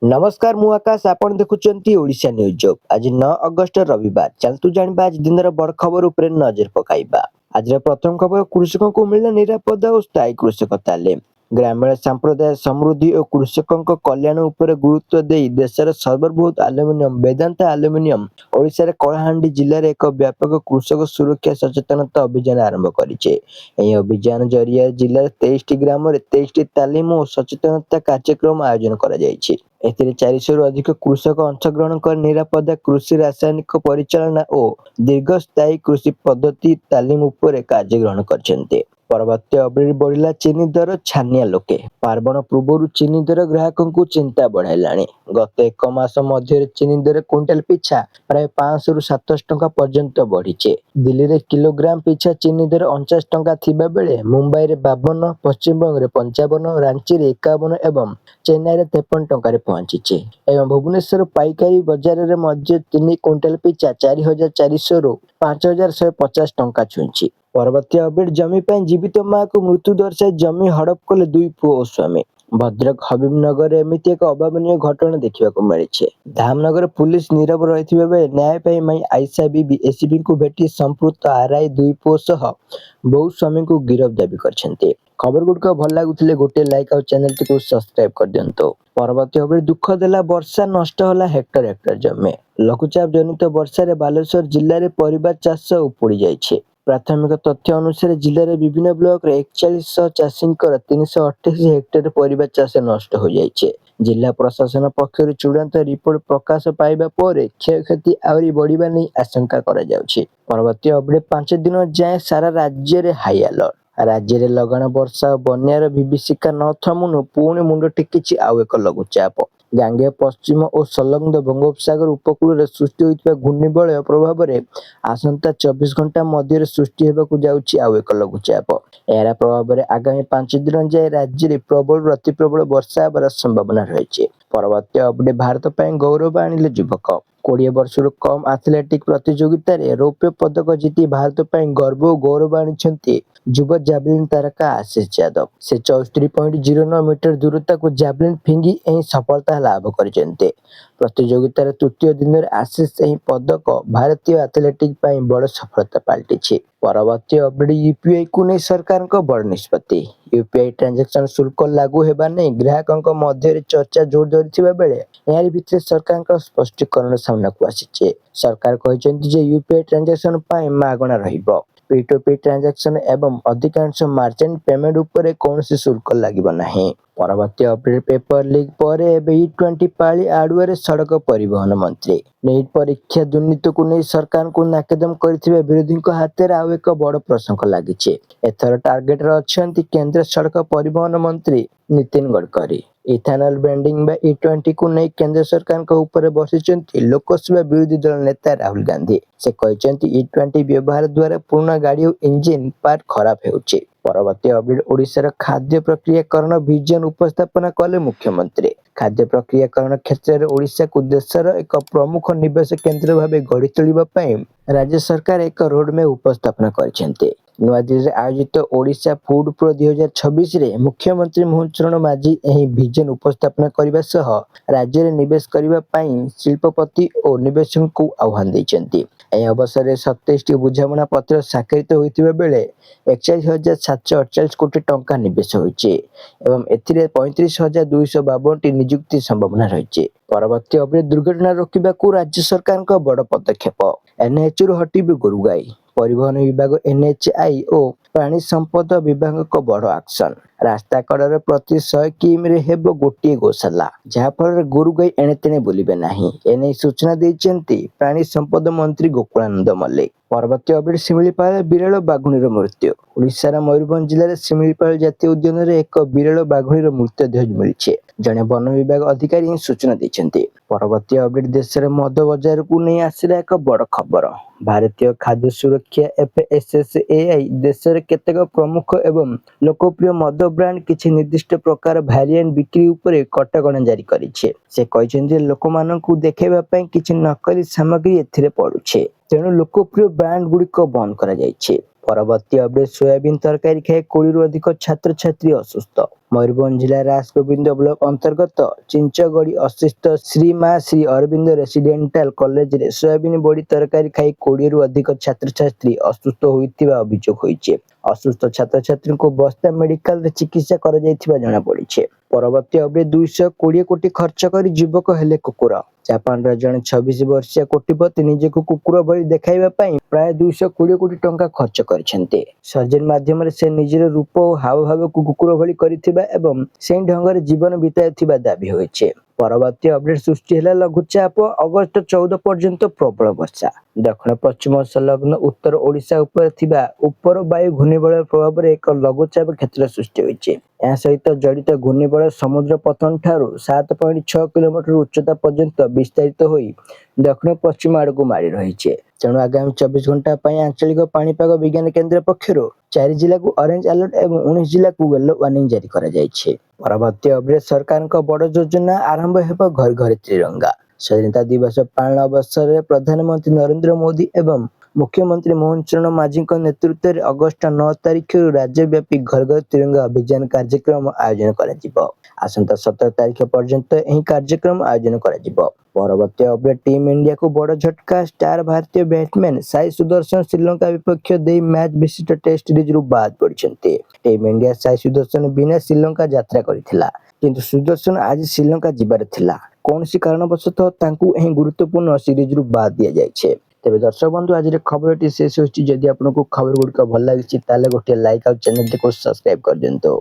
नमस्कार मु आकाश आपण देखुचंती ओडिशा न्यूज। आज 9 अगस्त रविवार चलतु जानिबा आज दिनर बड़ खबर उपरे नजर पकाइबा। आज प्रथम खबर कृषकों को मिलना निरापद और स्थायी कृषक तालीम। ग्रामीण संप्रदाय समृद्धि और कृषकों कल्याण उपर गुरुत्व दे देशर सर्वबृहत एल्युमिनियम वेदांता एल्युमिनियम ओडिशा कलाहांडी जिले में एक व्यापक कृषक सुरक्षा सचेतनता अभियान आरंभ करिछे। एही अभियान जरिया जिले 23 ग्राम में 23 तालीम और सचेतनता कार्यक्रम आयोजन करा जायछि। एथिरे 400 रु अधिक कृषक अंशग्रहण कर निरापद कृषि रासायनिक परिचालना और दीर्घस्थायी कृषि पद्धति तालीम उपरे कार्य ग्रहण करछन्ते। परवर्ती अपडेट बढ़िला चीनी दर छानिया लोके पार्वण पूर्व चीनी दर ग्राहकों को चिंता बढ़ाइलाणी। गत एक मास मध्य चीनी दर क्विंटाल पिछा प्राय 500 रु 700 टंका पर्यंत बढ़ीचे। दिल्ली रे किलोग्राम पिछा चीनी दर 49 टंका थिबा बेले मुंबई रे 52, पश्चिम बंग रे 55, रांची रे 51 एवं चेन्नई रे 53 टंका रे पहुंचीचे। एवं भुवनेश्वर पाइकारी बाजार रे मध्य 3 क्विंटाल पिछा 4400 रु 5150 टंका छुंची। परवर्ती अपडेट जमी पर जीवित मां को मृत्यु दर्शाई जमी हड़प कले दुई पुओ और स्वामी। भद्रक हबीबनगर एमिति एक अभावनीय घटना देखा मिली। धामनगर पुलिस नीरव रही न्याय पाई माई आयशा बीबी एसीबी को भेटी संपुक्त आरआई दुई पुओ सह बहु स्वामी को गिरफ दाबी करछन्ते। खबर गुड़िक भल लगुले गोटे लाइक और चैनल टी सब्सक्राइब कर दियंतो। परवर्ती खबर दुख देला वर्षा नष्ट होला हेक्टर हेक्टर जमी। लघुचाप जनित वर्षा रे बालेश्वर जिले में परिबा चाष उपुड़ी जाइछे। प्राथमिक तथ्य अनुसार जिले में विभिन्न ब्लॉक रे 4100 चाषी 328 हेक्टर परिबा चाष नष्ट हो जाइछे। जिला प्रशासन पक्षर चूड़ांत रिपोर्ट प्रकाश पाइबा पर क्षयक्षति आहरी बढ़िबा नहीं आशंका करा जाउछि। परवर्ती अपडेट 5 दिन जाए सारा राज्य रे हाई अलर्ट। राज्य रे लगाण वर्षा और बन्यार विभीषिका न थमुनु पुणी मुंड टेकिछि आउ एक लघुचाप। गांगेय पश्चिम और संलग्न बंगोपसागर उपकूल सृष्टि होइतिबा घूर्णिबलय प्रभाव में आसंता 24 घंटा मध्य सृष्टि हेबाकु जाउछि आउ एक लघुचाप। एरा प्रभाव में आगामी 5 दिन जाए राज्य में प्रबल अति प्रबल वर्षा हेबार संभावना रही। परवर्ती अपडेट भारत पर गौरव आनिले युवक। 20 वर्षर कम एथलेटिक प्रतियोगिता रे रौप्य पदक जीति भारत पर गर्व और गौरव आनिछन्ति युव जैवलिन तारका आशीष यादव। से 74.09 मीटर दूरता को जैवलिन फिंगी एही सफलता लाभ करछन्ते। प्रतियोगितार तृतीय दिन में आशीष एही पदक भारतीय एथलेटिक पर बड़ सफलता पाल्टिछि। परवर्ती अपडेट यूपीआई को नहीं सरकार को बड़ निष्पत्ति। यूपीआई ट्रांजैक्शन शुल्क लागू हेबा नहीं ग्राहकों मध्य चर्चा जोर धरिथिबा बेले यार भितर सरकार का स्पष्टीकरण सामना को आसीचे। सरकार कहिसेंति जे यूपीआई ट्रांजैक्शन पाई मागणा रहिबो। P2P ट्रांजैक्शन एवं अधिकांश मर्चेंट पेमेंट उपरे कौनसी शुल्क लागिबो नाही। परवर्ती अपडेट पेपर लीक पर E20 पाली आडुआरे सड़क परिवहन मंत्री। नीट परीक्षा दुर्नीति को नहीं सरकार को नाकेदम करथिबे विरोधी हाथ में आउ एक बड़ प्रसंग लागिचे। एथर टार्गेट रे अछंती केंद्र सड़क परिवहन मंत्री नितिन गडकरी। इथेनॉल ब्रांडिंग बा E20 को नहीं केंद्र सरकार को ऊपर बसिचंती लोकसभा विरोधी दल नेता राहुल गांधी। से कहचंती E20 व्यवहार द्वारा पुराना गाड़ी और इंजिन पार्ट खराब हेउचे। परवर्ती अपडेट ओडिशार खाद्य प्रक्रियाकरण विजन उपस्थापना कले मुख्यमंत्री। खाद्य प्रक्रियाकरण क्षेत्र में ओडिशा को देशर एक प्रमुख निवेश केंद्र भाव गढ़ी तोलिबा पई राज्य सरकार एक रोडमैप उपस्थापना करछन्ते। नुआदिल्ली आयोजित ओडिशा फूड प्रो 2026 रे मुख्यमंत्री मोहन चरण माझी एही विजन उपस्थापना करबा सह राज्य रे निवेश करबा पई शिल्पपति और निवेशक को आह्वान दैछन्ती। एही अवसर रे 27 टी बुझामणा पत्र स्वाक्षरित होइतिबा बेले 41,748 कोटी टंका निवेश होइचे एवं एथिरे 35,252 टी नियुक्ति संभावना रहिचे। परवर्ती अपडेट दुर्घटना रोकिबा को राज्य सरकार का बड़ पदक्षेप। एनएच रु हटिबे गोरु गाई। परिवहन विभाग एनएचआई और प्राणी संपद विभाग को बड़ एक्शन। रास्ता कड़र प्रति 100 किमी रे हेबो गोटे गोशाला जहाँ फल गोरु गाई एणे तेणे बुलिबे नाही। एने सूचना दैछन्ती प्राणी संपद मंत्री गोकुलानंद मल्लिक। परवर्ती अपडेट शिमिलीपाल बिरल बाघुणीर मृत्यु। ओडिशार मयूरभंज जिले शिमिलीपाल जातीय उद्यान रे एक बिरल बाघुणीर मृतदेह मिलिছে। जने वन विभाग अधिकारी सूचना दैछन्ती। परवर्ती अपडेट देशर मद बाजार को नहीं आसिला एक बड़ खबर। भारतीय खाद्य सुरक्षा एफएसएसएआई देशर केतेक प्रमुख एवं लोकप्रिय मद ब्रांड किछि निर्दिष्ट प्रकार वेरिएंट बिक्री उपरे कटकणा जारी करिছে। से कहछन्ती लोकमाननकु देखेबा पई किछि नकली सामग्री एथिरे पडुছে तेणु लोकप्रिय ब्रांड गुड़िक बंद करा जाइছে। परवर्ती अपडेट सोयाबीन तरकारी खाई 20 रु अधिक छात्र छात्री असुस्थ। मयूरभंज जिला राजगोविंद ब्लॉक अंतर्गत चिंचगड़ी स्थित श्री मां श्री अरविंद रेसिडेंटाल कॉलेज रे सोयाबीन बड़ी तरकारी खाई 20 रु अधिक छात्र छात्री असुस्थ होइतिबा अभियोग होइछे। असुस्थ छात्र छात्री को बस्ता मेडिकल रे चिकित्सा करा जाइतिबा जणा पड़िछे। परवर्ती अपडेट 220 कोटी खर्च करी युवक हेले कुकुर। जापान रा जଣे 26 वर्षीय कोटिपति निजको कुकुर भଳି देखाइबा पई प्राय 220 कोटी टंका खर्च करिसेंते। सर्जन माध्यम रे से निजर रूप और हावभाव को कुकुर भଳି करिथिबा एवं सेही ढंगरे जीवन बिताइथिबा दाबी होइछे। परवर्ती अपडेट सृष्टि हेला लघुचाप अगस्त 14 पर्यंत प्रबल वर्षा। दक्षिण पश्चिम संलग्न उत्तर ओडिशा उपर थिबा उपर वायु घूर्णिबलय प्रभाव रे एक लघुचाप क्षेत्र सृष्टि होइछे। ଏହା ସହିତ ଜଡ଼ିତ ଘୂର୍ଣ୍ଣିବଳୟ ସମୁଦ୍ର ପତନ ଠାରୁ 7.6 କିଲୋମିଟର ଉଚ୍ଚତା ପର୍ଯ୍ୟନ୍ତ ବିସ୍ତାରିତ ହୋଇ ଦକ୍ଷିଣ ପଶ୍ଚିମ ଆଡ଼କୁ ମାଡ଼ି ରହିଛି। ତେଣୁ ଆଗାମୀ 24 ଘଣ୍ଟା ପାଇଁ ଆଞ୍ଚଳିକ ପାଣିପାଗ ବିଜ୍ଞାନ କେନ୍ଦ୍ର ପକ୍ଷରୁ 4 ଜିଲ୍ଲାକୁ ଅରେଞ୍ଜ ଆଲର୍ଟ ଏବଂ 19 ଜିଲ୍ଲାକୁ ୟେଲୋ ୱାର୍ଣ୍ଣିଂ ଜାରି କରାଯାଇଛି। ପରବର୍ତ୍ତୀ ଅପଡେଟ୍ ସରକାରଙ୍କ ବଡ଼ ଯୋଜନା ଆରମ୍ଭ ହେବ ଘରେ ଘରେ ତ୍ରିରଙ୍ଗା। ସ୍ୱାଧୀନତା ଦିବସ ପାଳନ ଅବସରରେ ପ୍ରଧାନମନ୍ତ୍ରୀ ନରେନ୍ଦ୍ର ମୋଦି ଏବଂ मुख्यमंत्री मोहन चरण माझी नेतृत्व में अगस्ट 9 तारिख राज्यव्यापी घर घर तिरंगा अभियान कार्यक्रम आयोजन कर आसंता 17 तारिख पर्यंत यह कार्यक्रम आयोजन कर परवर्ती अपडेट टीम इंडिया को बड़ झटका। स्टार भारतीय बैट्समैन साई सुदर्शन श्रीलंका विपक्ष दे मैच विशिष्ट टेस्ट सीरीज रु बाद पड़ते। टीम इंडिया साई सुदर्शन बिना श्रीलंका यात्रा करथिला, किंतु सुदर्शन आज श्रीलंका जिबार थिला। कौन सी कारणवशतः तांकू एही गुरुत्वपूर्ण सीरीज रु बाद दिया जायछे। तेरे दर्शक बंधु आज खबर शेष होती। जदि आपको खबर गुड़िक भल लगी गोटे लाइक और चैनल को सब्सक्राइब कर दिंतु।